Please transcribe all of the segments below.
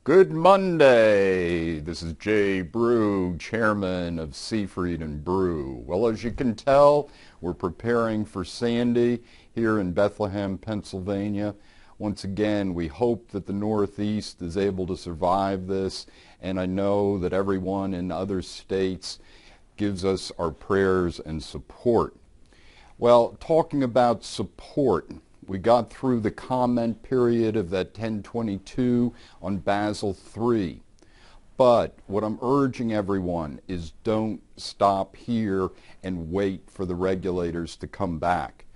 Good Monday. This is Jay Brew, chairman of Seafried and Brew. Well, as you can tell, we're preparing for Sandy here in Bethlehem, Pennsylvania. Once again, we hope that the Northeast is able to survive this, and I know that everyone in other states gives us our prayers and support. Well, talking about support, we got through the comment period of that 1022 on Basel III. But what I'm urging everyone is don't stop here and wait for the regulators to come back.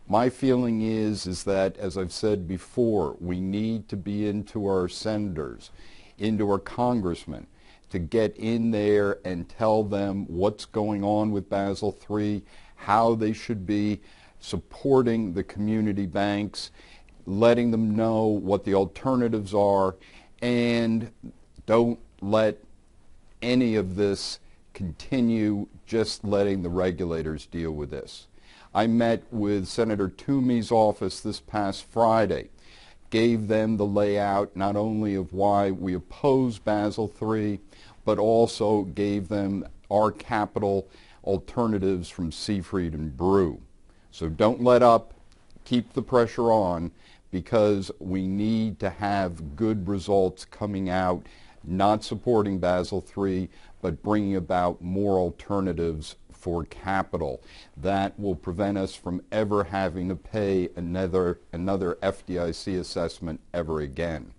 My feeling is that, as I've said before, we need to be into our senators, into our congressmen, to get in there and tell them what's going on with Basel III, how they should be supporting the community banks, letting them know what the alternatives are, and don't let any of this continue just letting the regulators deal with this. I met with Senator Toomey's office this past Friday, gave them the layout not only of why we oppose Basel III, but also gave them our capital alternatives from Seafried and Brew. So don't let up, keep the pressure on, because we need to have good results coming out, not supporting Basel III, but bringing about more alternatives for capital. That will prevent us from ever having to pay another FDIC assessment ever again.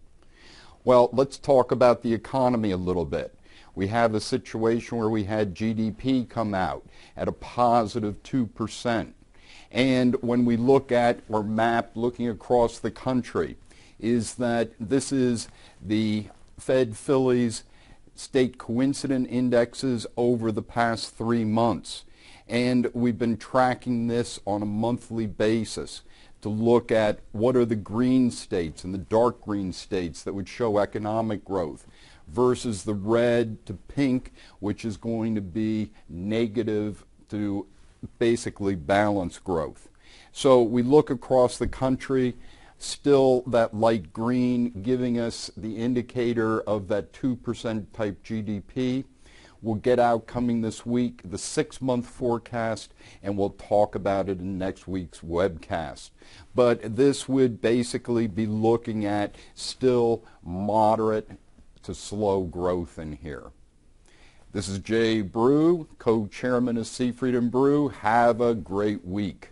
Well, let's talk about the economy a little bit. We have a situation where we had GDP come out at a positive 2%. And when we look at our map looking across the country, is that this is the Fed Phillies state coincident indexes over the past 3 months. And we've been tracking this on a monthly basis to look at what are the green states and the dark green states that would show economic growth versus the red to pink, which is going to be negative to basically balance growth. So we look across the country, still that light green giving us the indicator of that 2% type GDP. We'll get out coming this week the 6-month forecast, and we'll talk about it in next week's webcast. But this would basically be looking at still moderate to slow growth in here. This is Jay Brew, co-chairman of Seafried and Brew. Have a great week.